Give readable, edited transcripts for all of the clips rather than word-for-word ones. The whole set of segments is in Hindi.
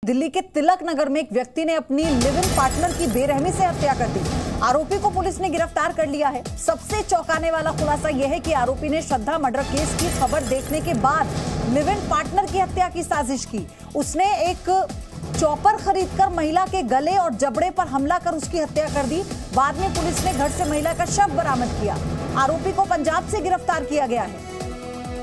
दिल्ली के तिलक नगर में एक व्यक्ति ने अपनी लिव इन पार्टनर की बेरहमी से हत्या कर दी। आरोपी को पुलिस ने गिरफ्तार कर लिया है। सबसे चौंकाने वाला खुलासा यह है कि आरोपी ने श्रद्धा मर्डर केस की खबर देखने के बाद लिव इन पार्टनर की हत्या की साजिश की। उसने एक चॉपर खरीदकर महिला के गले और जबड़े पर हमला कर उसकी हत्या कर दी। बाद में पुलिस ने घर से महिला का शव बरामद किया। आरोपी को पंजाब से गिरफ्तार किया गया है।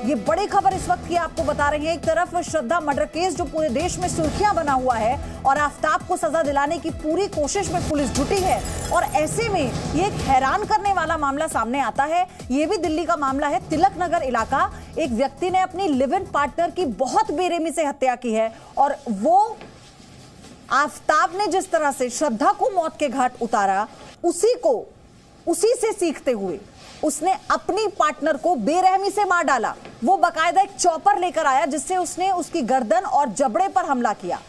ये बड़ी खबर इस वक्त की आपको बता रहे हैं। एक तरफ श्रद्धा मर्डर केस जो पूरे देश में सुर्खियां बना हुआ है और आफ्ताब को सजा दिलाने की पूरी कोशिश में पुलिस जुटी है, और ऐसे में ये एक हैरान करने वाला मामला सामने आता है। ये भी दिल्ली का मामला है, तिलक नगर इलाका। एक व्यक्ति ने अपनी लिव इन पार्टनर की बहुत बेरहमी से हत्या की है, और वो आफ्ताब ने जिस तरह से श्रद्धा को मौत के घाट उतारा, उसी से सीखते हुए उसने अपनी पार्टनर को बेरहमी से मार डाला। वो बकायदा एक चॉपर लेकर आया जिससे उसने उसकी गर्दन और जबड़े पर हमला किया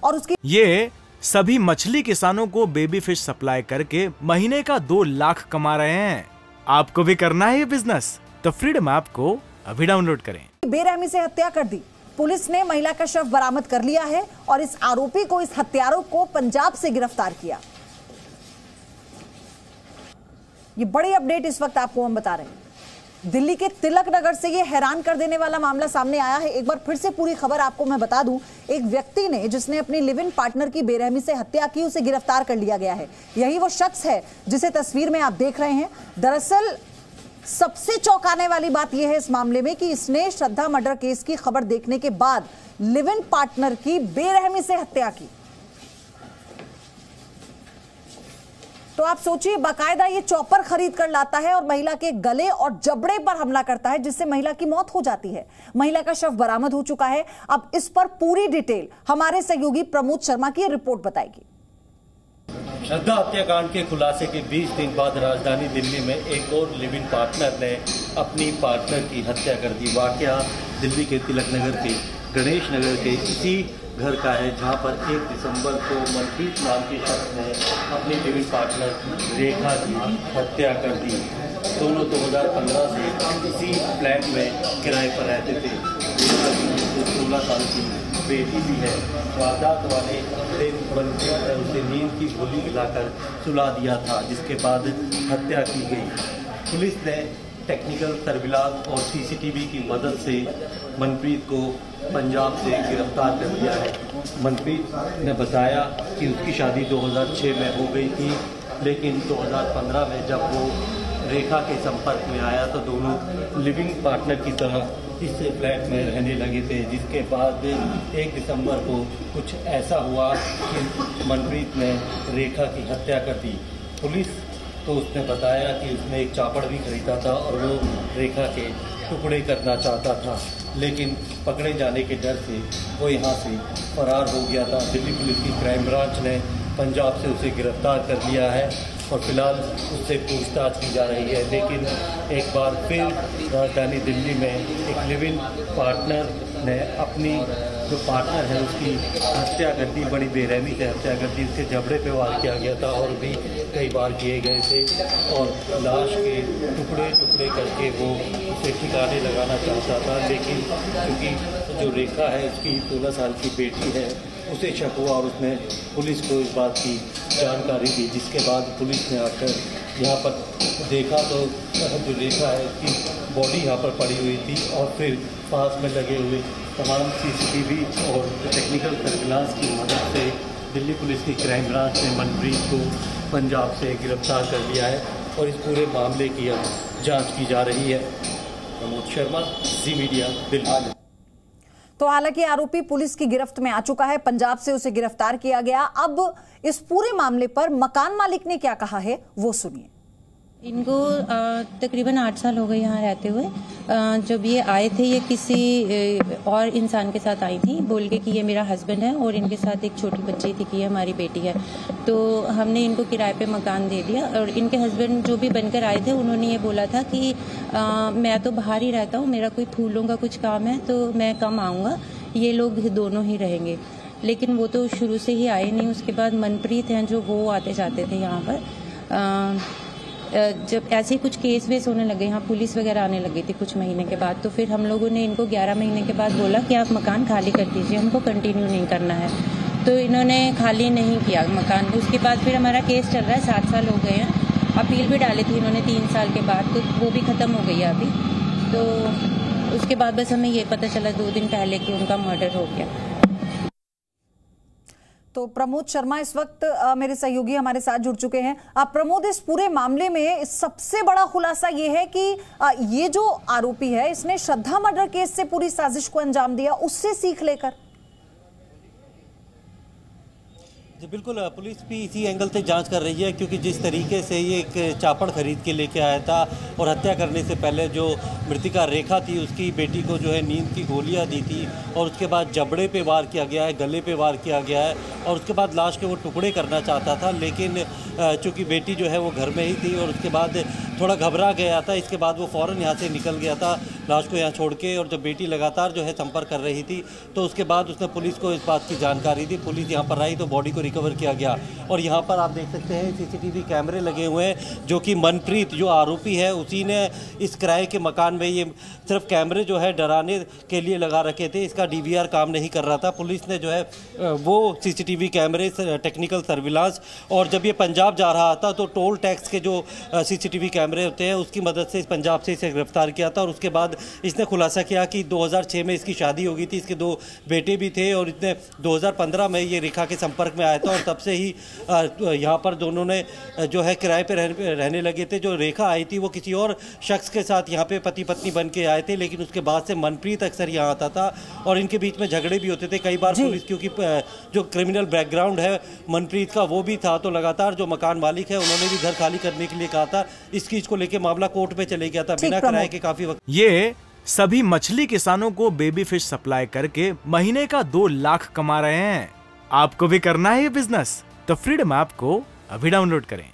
और उसकी। ये सभी मछली किसानों को बेबी फिश सप्लाई करके महीने का 2 लाख कमा रहे हैं। आपको भी करना है ये बिजनेस? तो फ्रीडम ऐप को अभी डाउनलोड करें। बेरहमी से हत्या कर दी। पुलिस ने महिला का शव बरामद कर लिया है और इस आरोपी को, इस हत्यारों को पंजाब से गिरफ्तार किया। ये बड़ी अपडेट इस वक्त आपको हम बता रहे हैं। दिल्ली के तिलक नगर से ये हैरान कर देने वाला मामला सामने आया है। एक बार फिर से पूरी खबर आपको मैं बता दूं। एक व्यक्ति ने, जिसने अपनी लिव इन पार्टनर की बेरहमी से हत्या की, उसे गिरफ्तार कर लिया गया है। यही वो शख्स है जिसे तस्वीर में आप देख रहे हैं। दरअसल सबसे चौंकाने वाली बात यह है इस मामले में कि इसने श्रद्धा मर्डर केस की खबर देखने के बाद लिव इन पार्टनर की बेरहमी से हत्या की। तो आप सोचिए, बाकायदा ये चॉपर खरीद कर लाता है और महिला के गले और जबड़े पर हमला करता है, जिससे महिला की मौत हो जाती है। महिला का शव बरामद हो चुका है। अब इस पर पूरी डिटेल हमारे सहयोगी प्रमोद शर्मा की रिपोर्ट बताएगी। श्रद्धा हत्याकांड के खुलासे के 20 दिन बाद राजधानी दिल्ली में एक और लिव इन पार्टनर ने अपनी पार्टनर की हत्या कर दी। वाकया दिल्ली के तिलक नगर के गणेश नगर के इसी घर का है, जहां पर 1 दिसंबर को मनप्रीत नाम के शख्स ने अपनी लिव इन पार्टनर रेखा की हत्या कर दी। दोनों 2015 से इसी फ्लैट में किराए पर रहते थे। रेखा की 16 साल की बेटी भी है। वारदात वाले दिन मनप्रीत ने उसे नींद की गोली खिलाकर सुला दिया था, जिसके बाद हत्या की गई। पुलिस ने टेक्निकल सर्विलांस और सीसीटीवी की मदद से मनप्रीत को पंजाब से गिरफ्तार कर लिया है। मनप्रीत ने बताया कि उसकी शादी 2006 में हो गई थी, लेकिन 2015 में जब वो रेखा के संपर्क में आया तो दोनों लिविंग पार्टनर की तरह इस फ्लैट में रहने लगे थे। जिसके बाद 1 दिसंबर को कुछ ऐसा हुआ कि मनप्रीत ने रेखा की हत्या कर दी। पुलिस तो उसने बताया कि उसने एक चापड़ भी खरीदा था और वो रेखा के टुकड़े करना चाहता था, लेकिन पकड़े जाने के डर से वो यहाँ से फरार हो गया था। दिल्ली पुलिस की क्राइम ब्रांच ने पंजाब से उसे गिरफ्तार कर लिया है और फिलहाल उससे पूछताछ की जा रही है। लेकिन एक बार फिर राजधानी दिल्ली में एक लिव इन पार्टनर ने अपनी जो पार्टनर है उसकी हत्या कर दी। बड़ी बेरहमी से हत्या कर दी। उसके जबड़े पे वार किया गया था और भी कई बार किए गए थे, और लाश के टुकड़े टुकड़े करके वो उसे ठिकाने लगाना चाहता था। लेकिन क्योंकि जो रेखा है उसकी 16 साल की बेटी है, उसे शक हुआ और उसने पुलिस को इस बात की जानकारी दी। जिसके बाद पुलिस ने आकर यहाँ पर देखा तो जो रेखा है उसकी बॉडी यहाँ पर पड़ी हुई थी, और फिर पास में लगे हुए तमाम सीसीटीवी और टेक्निकल सर्विलांस की मदद से दिल्ली पुलिस की क्राइम ब्रांच ने मनप्रीत को पंजाब से गिरफ्तार कर लिया है और इस पूरे मामले की अब जांच की जा रही है। प्रमोद शर्मा, जी मीडिया, दिल्ली। तो हालांकि आरोपी पुलिस की गिरफ्त में आ चुका है। पंजाब से उसे गिरफ्तार किया गया। अब इस पूरे मामले पर मकान मालिक ने क्या कहा है वो सुनिए। इनको तकरीबन 8 साल हो गए यहाँ रहते हुए। जब ये आए थे, ये किसी और इंसान के साथ आई थी, बोल के कि ये मेरा हस्बैंड है और इनके साथ एक छोटी बच्ची थी कि ये हमारी बेटी है। तो हमने इनको किराए पे मकान दे दिया, और इनके हस्बैंड जो भी बनकर आए थे उन्होंने ये बोला था कि मैं तो बाहर ही रहता हूँ, मेरा कोई फूलों का कुछ काम है तो मैं कम आऊँगा, ये लोग दोनों ही रहेंगे। लेकिन वो तो शुरू से ही आए नहीं। उसके बाद मनप्रीत हैं जो वो आते जाते थे यहाँ पर। जब ऐसे कुछ केस वेस होने लगे, यहाँ पुलिस वगैरह आने लगी थी कुछ महीने के बाद, तो फिर हम लोगों ने इनको 11 महीने के बाद बोला कि आप मकान खाली कर दीजिए, हमको कंटिन्यू नहीं करना है। तो इन्होंने खाली नहीं किया मकान। उसके बाद फिर हमारा केस चल रहा है, 7 साल हो गए हैं। अपील भी डाली थी इन्होंने 3 साल के बाद, तो वो भी ख़त्म हो गई है अभी। तो उसके बाद बस हमें ये पता चला 2 दिन पहले कि उनका मर्डर हो गया। तो प्रमोद शर्मा इस वक्त मेरे सहयोगी हमारे साथ जुड़ चुके हैं। प्रमोद, इस पूरे मामले में सबसे बड़ा खुलासा ये है कि ये जो आरोपी है इसने श्रद्धा मर्डर केस से पूरी साजिश को अंजाम दिया, उससे सीख लेकर। जी बिल्कुल, पुलिस भी इसी एंगल से जांच कर रही है, क्योंकि जिस तरीके से ये एक चापड़ खरीद के लेके आया था और हत्या करने से पहले जो मृतिका रेखा थी उसकी बेटी को जो है नींद की गोलियां दी थी और उसके बाद जबड़े पे वार किया गया है, गले पे वार किया गया है और उसके बाद लाश के वो टुकड़े करना चाहता था, लेकिन चूँकि बेटी जो है वो घर में ही थी और उसके बाद थोड़ा घबरा गया था। इसके बाद वो फ़ौरन यहाँ से निकल गया था लाश को यहाँ छोड़ के, और जब बेटी लगातार जो है संपर्क कर रही थी तो उसके बाद उसने पुलिस को इस बात की जानकारी दी। पुलिस यहाँ पर आई तो बॉडी को रिकवर किया गया और यहाँ पर आप देख सकते हैं सीसीटीवी कैमरे लगे हुए हैं, जो कि मनप्रीत जो आरोपी है उसी ने इस किराए के मकान में ये सिर्फ कैमरे जो है डराने के लिए लगा रखे थे, इसका डीवीआर काम नहीं कर रहा था। पुलिस ने जो है वो सीसीटीवी कैमरे, टेक्निकल सर्विलांस, और जब ये पंजाब जा रहा था तो टोल टैक्स के जो सीसीटीवी कैमरे होते हैं उसकी मदद से पंजाब से इसे गिरफ्तार किया था। और उसके बाद इसने खुलासा किया कि 2006 में इसकी शादी हो गई थी, इसके 2 बेटे भी थे और इसने 2015 में ये रेखा के संपर्क में आया था और तब से ही यहाँ पर दोनों ने जो है किराए पे रहने लगे थे। जो रेखा आई थी वो किसी और शख्स के साथ यहाँ पे पति पत्नी बन के आए थे, लेकिन उसके बाद से मनप्रीत अक्सर यहाँ आता था और इनके बीच में झगड़े भी होते थे कई बार। पुलिस, क्योंकि जो क्रिमिनल बैकग्राउंड है मनप्रीत का वो भी था, तो लगातार जो मकान मालिक है उन्होंने भी घर खाली करने के लिए कहा था। इस चीज को लेकर मामला कोर्ट में चले गया था बिना किराए के काफी वक्त। ये सभी मछली किसानों को बेबी फिश सप्लाई करके महीने का 2 लाख कमा रहे हैं। आपको भी करना है ये बिजनेस? तो फ्रीडम ऐप को अभी डाउनलोड करें।